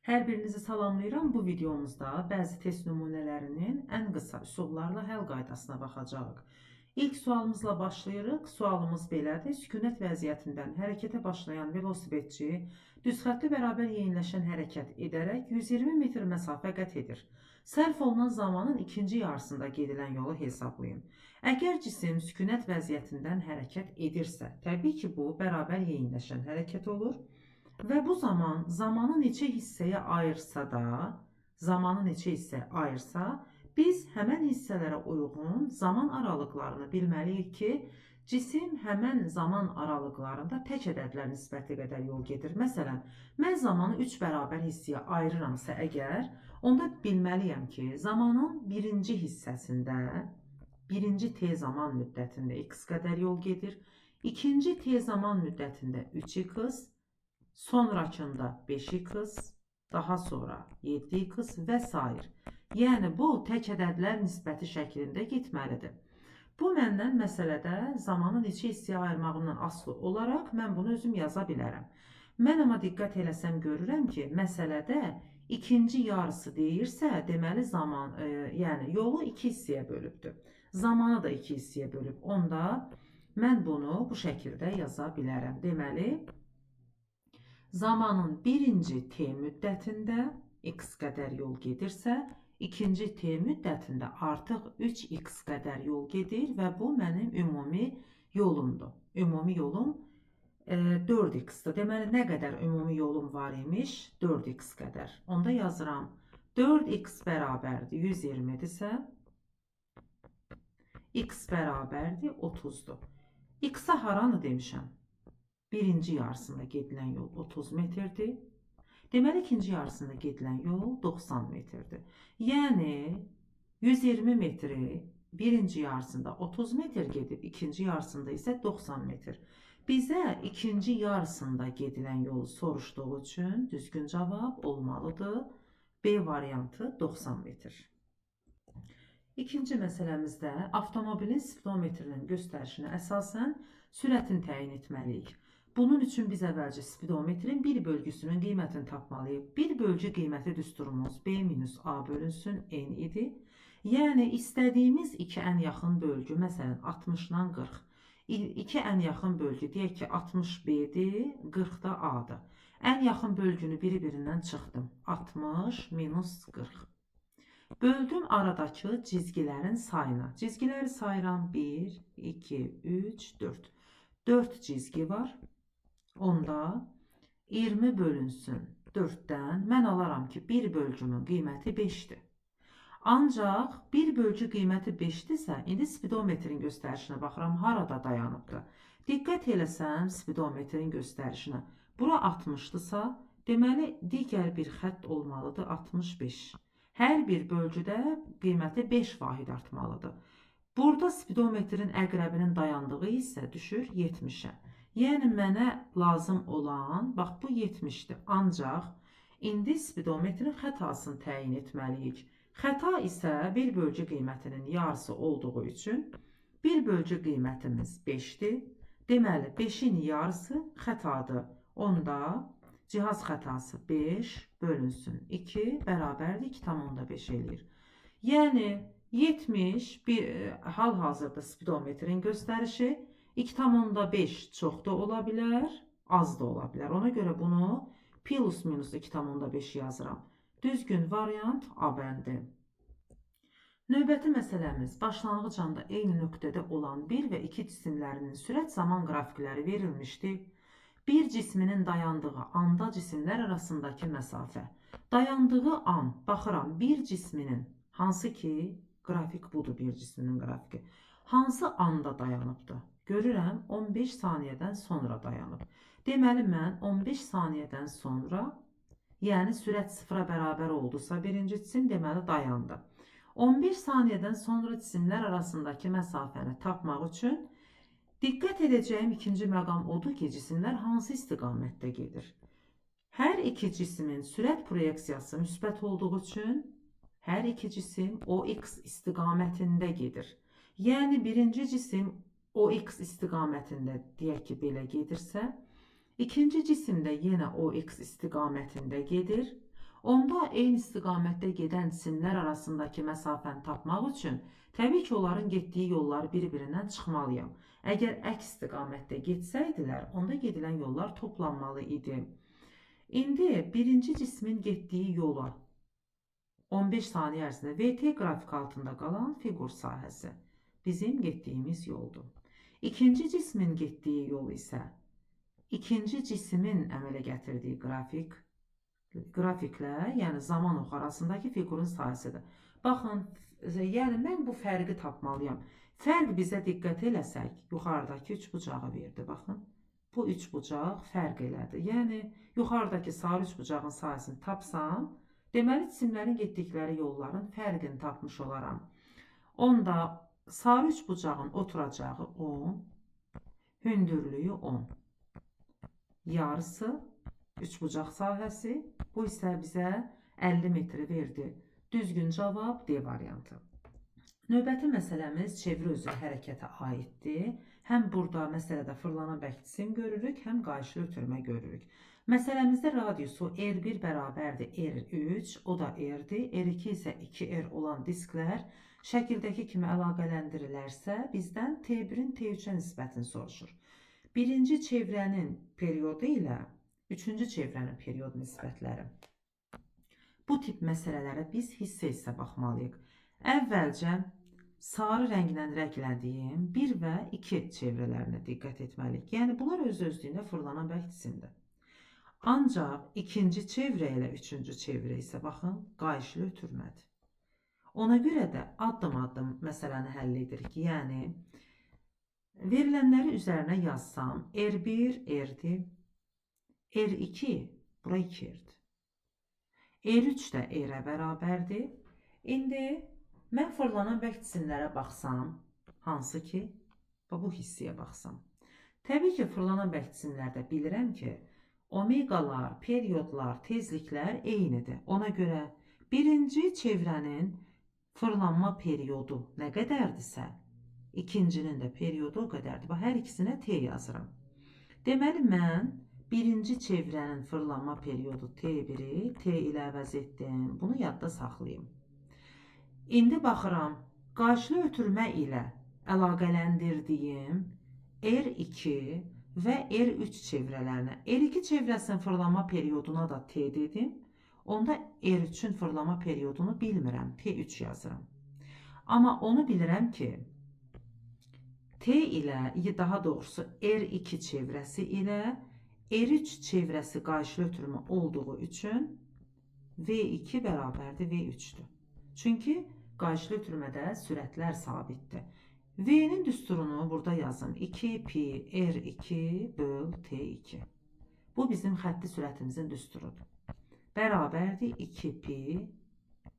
Hər birinizi salamlayıram. Bu videomuzda bəzi test nümunələrinin ən qısa üsullarla həll qaydasına baxacağıq. İlk sualımızla başlayırıq. Sualımız belədir. Sükunət vəziyyətindən hərəkətə başlayan velosipedçi düz xəttli bərabər yeyinləşən hərəkət edərək 120 metr məsafə qət edir. Sərf olunan zamanın ikinci yarısında gedilən yolu hesablayın. Əgər cisim sükunət vəziyyətindən hərəkət edirsə, təbii ki, bu bərabər yeyinləşən hərəkət olur. Və bu zamanı neçə hissəyə ayırsa, biz həmən hissələrə uyğun zaman aralıqlarını bilməliyik ki, cisim həmən zaman aralıqlarında tək ədədlər nisbəti qədər yol gedir. Məsələn, mən zamanı 3 bərabər hissəyə ayırıramsa əgər, onda bilməliyəm ki, zamanın birinci hissəsində, birinci t zaman müddətində x qədər yol gedir, ikinci t zaman müddətində 3x, sonrakında 5x, daha sonra 7x və s. Yəni bu tək ədədlər nisbəti şəklində getməlidir. Bu məndən məsələdə zamanı neçə hissəyə ayırmağımdan asılı olaraq mən bunu özüm yaza bilərəm. Mən amma diqqət eləsəm görürəm ki, məsələdə ikinci yarısı deyirsə, deməli yəni yolu 2 hissəyə bölübdür. Zamanı da 2 hissəyə bölüb. Onda mən bunu bu şəkildə yaza bilərəm. Deməli, zamanın birinci t müddətində x qədər yol gedirsə, ikinci t müddətində artıq 3x qədər yol gedir və bu mənim ümumi yolumdur. Ümumi yolum 4x-dir. Deməli, nə qədər ümumi yolum var imiş? 4x qədər. Onda yazıram. 4x bərabərdir 120-dirsə, x bərabərdir 30-dur. X-a haranı demişəm? Birinci yarısında gedilən yol 30 metrdir. Deməli, ikinci yarısında gedilən yol 90 metrdir. Yəni, 120 metri birinci yarısında 30 metr gedib, ikinci yarısında isə 90 metr. Bizə ikinci yarısında gedilən yolu soruşduğu üçün düzgün cavab olmalıdır. B variantı 90 metr. İkinci məsələmizdə avtomobilin spidometrinin göstərişinə əsasən sürətini təyin etməliyik. Bunun üçün biz əvvəlcə spidometrin bir bölgüsünün qiymətini tapmalıyıq. Bir bölgü qiyməti düsturumuz B minus A bölünsün N idi. Yəni, istədiyimiz iki ən yaxın bölgü, məsələn, 60-dan 40. İki ən yaxın bölgü, deyək ki, 60 B-dir, 40 da A-dır. Ən yaxın bölgünü biri-birindən çıxdım. 60 minus 40. Böldüm aradakı cizgilərin sayına. Cizgiləri sayıram 1, 2, 3, 4. 4 cizgi var. Onda 20 bölünsün 4-dən mən alaram ki, bir bölgünün qiyməti 5-dir. Ancaq bir bölgü qiyməti 5-dirsə, indi spidometrin göstərişinə baxıram, harada dayanıbdır. Diqqət eləsəm spidometrin göstərişinə. Bura 60-dırsa, deməli, digər bir xətt olmalıdır 65. Hər bir bölgüdə qiyməti 5 vahid artmalıdır. Burada spidometrin əqrəbinin dayandığı isə düşür 70-ə. Yəni, mənə lazım olan, bax, bu 70-dir. Ancaq, indi spidometrin xətasını təyin etməliyik. Xəta isə bir bölgü qiymətinin yarısı olduğu üçün, bir bölgü qiymətimiz 5-dir. Deməli, 5-in yarısı xətadır. Onda cihaz xətası 5 bölünsün 2 bərabərdir 2,5 eləyir. Yəni, 70 hal-hazırda spidometrin göstərişi 2,5 çox da ola bilər, az da ola bilər. Ona görə bunu plus minus 2,5 yazıram. Düzgün variant A bəndi. Növbəti məsələmiz başlanğıc anda eyni nöqtədə olan 1 və 2 cisimlərinin sürət zaman qrafikləri verilmişdir. Bir cisminin dayandığı anda cisimlər arasındakı məsafə. Dayandığı an, baxıram, bir cisminin, hansı ki, qrafik budur, bir cisminin qrafiki. Hansı anda dayanıbdır? Görürəm, 15 saniyədən sonra dayanıb. Deməli, mən 15 saniyədən sonra, yəni sürət sıfıra bərabər oldusa, birinci cisim deməli dayandı. 15 saniyədən sonra cisimlər arasındakı məsafəni tapmaq üçün diqqət edəcəyim ikinci məqam odur ki, cisimlər hansı istiqamətdə gedir? Hər iki cismin sürət proyeksiyası müsbət olduğu üçün hər iki cisim OX istiqamətində gedir. Yəni, birinci cisim OX istiqamətində, deyək ki, belə gedirsə, ikinci cisim də yenə OX istiqamətində gedir. Onda eyni istiqamətdə gedən cisimlər arasındakı məsafəni tapmaq üçün təbii ki, onların getdiyi yollar bir-birindən çıxmalıyam. Əgər əks istiqamətdə getsəydilər, onda gedilən yollar toplanmalı idi. İndi birinci cismin getdiyi yola 15 saniyə ərzində VT qrafik altında qalan fiqur sahəsi bizim getdiyimiz yoldur. İkinci cismin getdiyi yol isə ikinci cismin əmələ gətirdiyi qrafiklə, yəni zaman oxu arasındakı fiqurun sahəsidir. Baxın, yəni mən bu fərqi tapmalıyam. Fərq bizə diqqət eləsək, yuxarıdakı üçbucağı verdi. Baxın, bu üçbucaq fərq elədi. Yəni, yuxarıdakı sarı üçbucağın sahəsini tapsam, deməli cisimlərin getdikləri yolların fərqini tapmış olaram. Onda sarı üçbucağın oturacağı 10, hündürlüyü 10. Yarısı üçbucaq sahəsi, bu isə bizə 50 metri verdi. Düzgün cavab D variantı. Növbəti məsələmiz çeviri üzrə hərəkətə aiddir. Həm burada məsələdə fırlanan bərk cisim görürük, həm qayışlı ötürmə görürük. Məsələmizdə radiusu R1 bərabərdir R3, o da R-dir. R2 isə 2R olan disklər şəkildəki kimi əlaqələndirilərsə, bizdən T1-in T3-ə nisbətini soruşur. Birinci çevrənin periodu ilə üçüncü çevrənin period nisbətləri. Bu tip məsələlərə biz hissə-hissə baxmalıyıq. Əvvəlcə sarı rənglə rəngləndiyim 1 və 2 çevrələrinə diqqət etməliyik. Yəni, bunlar öz-özlüyündə fırlanan bərk cisimdir. Ancaq ikinci çevrə ilə üçüncü çevrə isə baxın, qayışlı ötürmədir. Ona görə də addım-addım məsələni həll edirik. Yəni, verilənləri üzərinə yazsam, R1 R-dir, R2 bura 2R-dir. R3 də R-ə bərabərdir. İndi mən fırlanan bərk cisimlərə baxsam, hansı ki, bu hissəyə baxsam. Təbii ki, fırlanan bərk cisimlərdə bilirəm ki, omeqalar, periodlar, tezliklər eynidir. Ona görə birinci çevrənin fırlanma periodu nə qədərdirsə, ikincinin də periodu o qədərdir. Hər ikisinə T yazıram. Deməli, mən birinci çevrənin fırlanma periodu T1-i T ilə əvəz etdim. Bunu yadda saxlayayım. İndi baxıram, qarşılı ötürmə ilə əlaqələndirdiyim R2 və R3 çevrələrinə. R2 çevrəsinin fırlanma perioduna da T dedim. Onda R3-ün fırlanma periodunu bilmirəm. T3 yazıram. Amma onu bilirəm ki, T ilə, daha doğrusu R2 çevrəsi ilə R3 çevrəsi qarşılı ötürmə olduğu üçün V2 bərabərdir V3'dür. Çünki qarşılı ötürmədə sürətlər sabitdir. V-nin düsturunu burada yazım. 2pi R2 böl T2. Bu bizim xətti sürətimizin düsturudur. Bərabərdir 2pi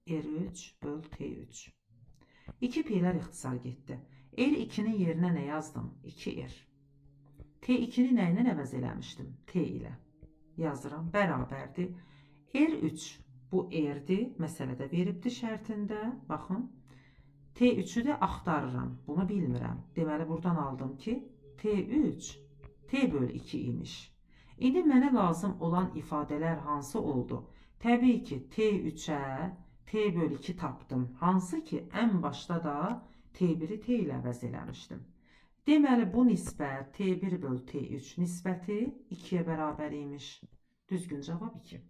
R3 böl T3. 2pi'lər ixtisar getdi. R2'nin yerinə nə yazdım? 2R. T2'ni nə ilə əvəz eləmişdim? T ilə. Yazıram. Bərabərdir. R3 bu R-dir. Məsələdə veribdir şərtində. Baxın. T3'ü də axtarıram. Bunu bilmirəm. Deməli, buradan aldım ki, T3 T böl 2 imiş. İndi mənə lazım olan ifadələr hansı oldu? Təbii ki, T3'ə T böl 2 tapdım. Hansı ki, ən başda da T1'i T ilə əvəz eləmişdim. Deməli, bu nisbət T1 böl T3 nisbəti 2-yə bərabər imiş. Düzgün cavab 2.